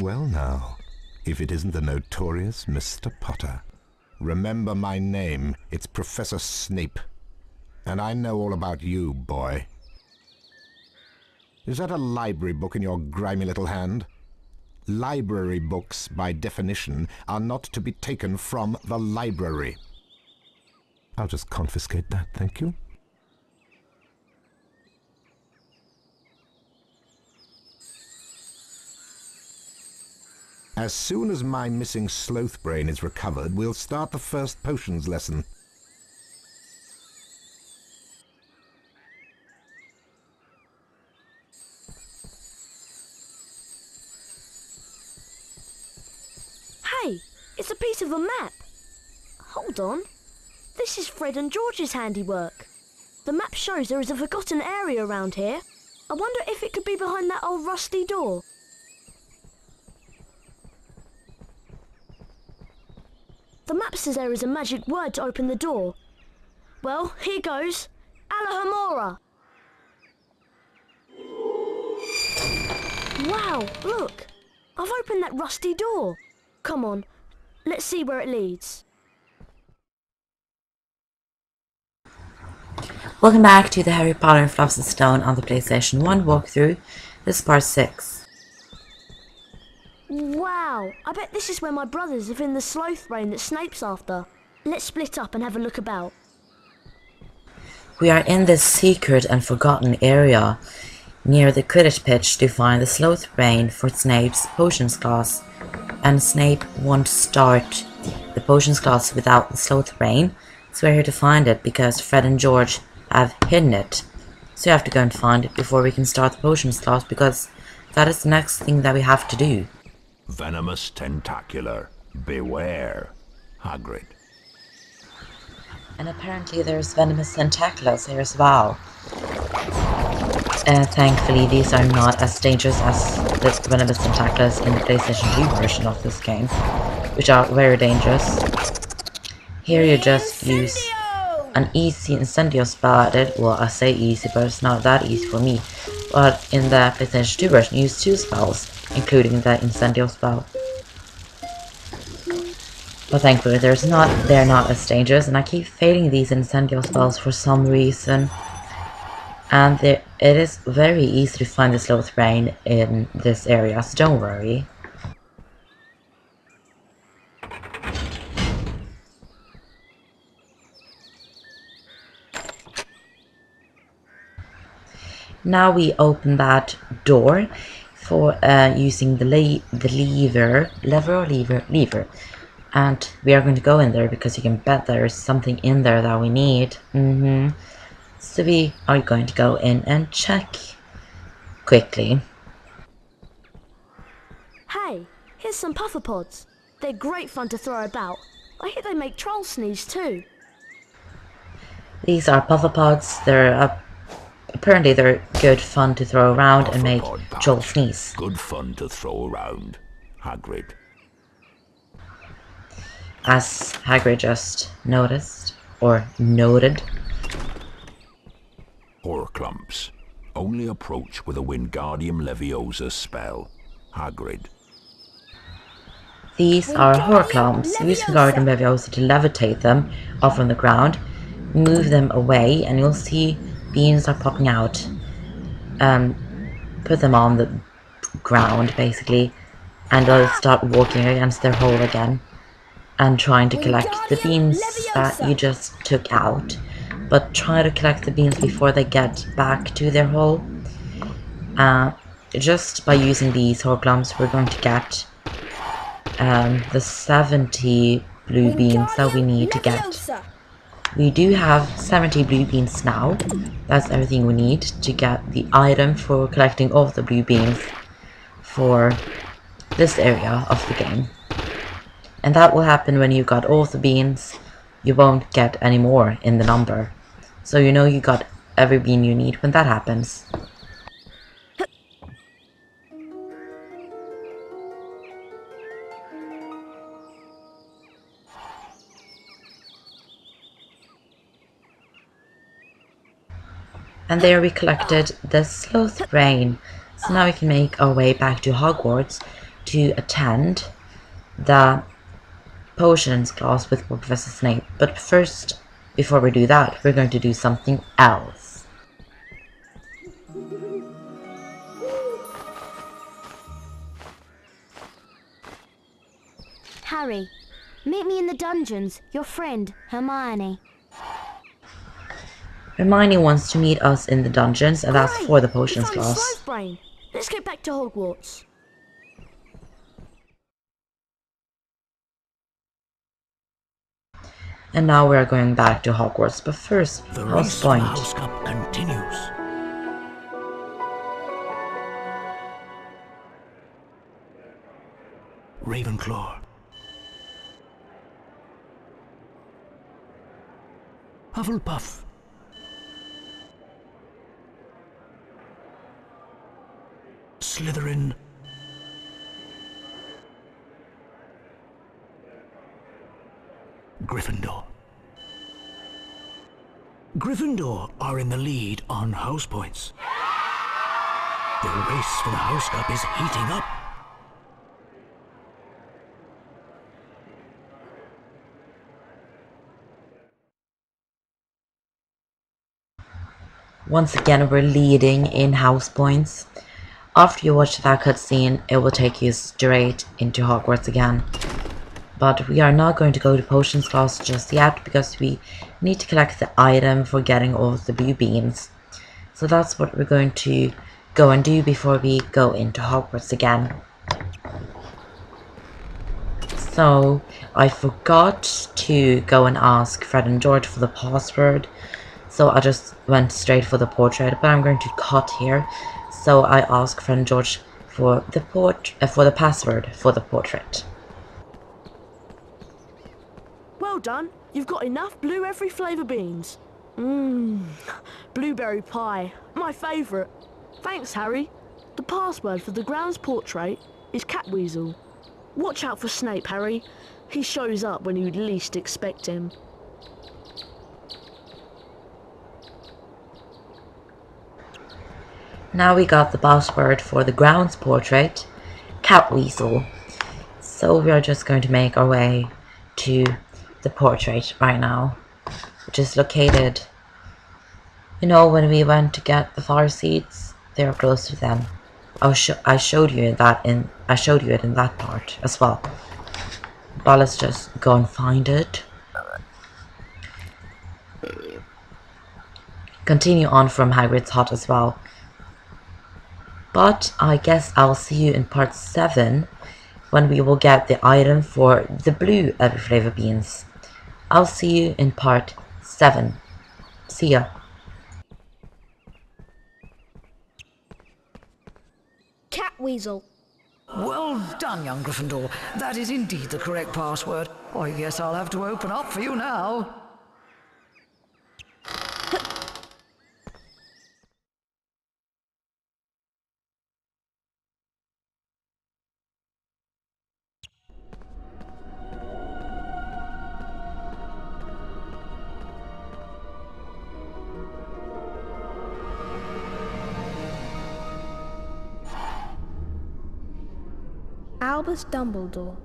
Well now, if it isn't the notorious Mr. Potter. Remember my name, it's Professor Snape. And I know all about you, boy. Is that a library book in your grimy little hand? Library books, by definition, are not to be taken from the library. I'll just confiscate that, thank you. As soon as my missing Sloth Brain is recovered, we'll start the first potions lesson. Hey, it's a piece of a map. Hold on. This is Fred and George's handiwork. The map shows there is a forgotten area around here. I wonder if it could be behind that old rusty door. The map says there is a magic word to open the door. Well, here goes. Alahamora. Wow, look. I've opened that rusty door. Come on, let's see where it leads. Welcome back to the Harry Potter and Philosopher's Stone on the PlayStation 1 walkthrough. This is part 6. Wow, I bet this is where my brothers live in the Sloth Brain that Snape's after. Let's split up and have a look about. We are in this secret and forgotten area near the Quidditch pitch to find the Sloth Brain for Snape's potions class. And Snape won't start the potions class without the Sloth Brain, so we're here to find it because Fred and George have hidden it. So you have to go and find it before we can start the potions class, because that is the next thing that we have to do. Venomous tentacular. Beware. Hagrid. And apparently there's venomous tentaculars here as well. Thankfully these are not as dangerous as the venomous tentaculars in the PlayStation 2 version of this game, which are very dangerous. Here you just use an easy Incendio spell at it. Well, I say easy, but it's not that easy for me. But in the PlayStation 2 version you use 2 spells, including the Incendio spell. But thankfully they're not as dangerous, and I keep failing these Incendio spells for some reason. And it is very easy to find the Sloth Brain in this area, so don't worry. Now we open that door for using the lever, and we are going to go in there because you can bet there is something in there that we need. So we are going to go in and check quickly. Hey, here's some puffer pods. They're great fun to throw about. I hear they make trolls sneeze too. These are puffer pods. Apparently they're good fun to throw around and make trolls sneeze. Good fun to throw around. Hagrid. As Hagrid just noticed, or noted. Horcrux. Only approach with a Wingardium Leviosa spell. Hagrid. These are Horcrux. Use Wingardium Leviosa to levitate them off from the ground. Move them away and you'll see beans are popping out. Put them on the ground basically, and they'll start walking against their hole again and trying to collect the beans that you just took out. But try to collect the beans before they get back to their hole. Just by using these Horcrux, we're going to get the 70 blue beans that we need to get. We do have 70 blue beans now. That's everything we need to get the item for collecting all of the blue beans for this area of the game. And that will happen when you got all of the beans. You won't get any more in the number. So you know you got every bean you need when that happens. And there we collected the Sloth Brain. So now we can make our way back to Hogwarts to attend the potions class with Professor Snape. But first, before we do that, we're going to do something else. Harry, meet me in the dungeons. Your friend, Hermione. Hermione wants to meet us in the dungeons, and that's for the potions We found the class. Sloth Brain. Let's get back to Hogwarts. And now we're going back to Hogwarts, but first, The House race for the Point. House Cup continues. Ravenclaw. Hufflepuff. Slytherin. Gryffindor. Gryffindor are in the lead on house points. The race for the House Cup is heating up. Once again, we're leading in house points. After you watch that cutscene, it will take you straight into Hogwarts again. But we are not going to go to potions class just yet because we need to collect the item for getting all of the blue beans. So that's what we're going to go and do before we go into Hogwarts again. So I forgot to go and ask Fred and George for the password. So I just went straight for the portrait, but I'm going to cut here. So I asked Fred and George for the password for the portrait. Well done. You've got enough blue every flavour beans. Blueberry pie. My favourite. Thanks, Harry. The password for the grounds portrait is Catweasel. Watch out for Snape, Harry. He shows up when you'd least expect him. Now we got the password for the grounds portrait, Catweasel. So we are just going to make our way to the portrait right now, which is located, you know, when we went to get the flower seeds, they are close to them. I showed you it in that part as well. But let's just go and find it. Continue on from Hagrid's hut as well. But I guess I'll see you in part 7 when we will get the item for the blue every flavor beans. I'll see you in part 7. See ya. Catweasel. Well done, young Gryffindor. That is indeed the correct password. I guess I'll have to open up for you now. Albus Dumbledore,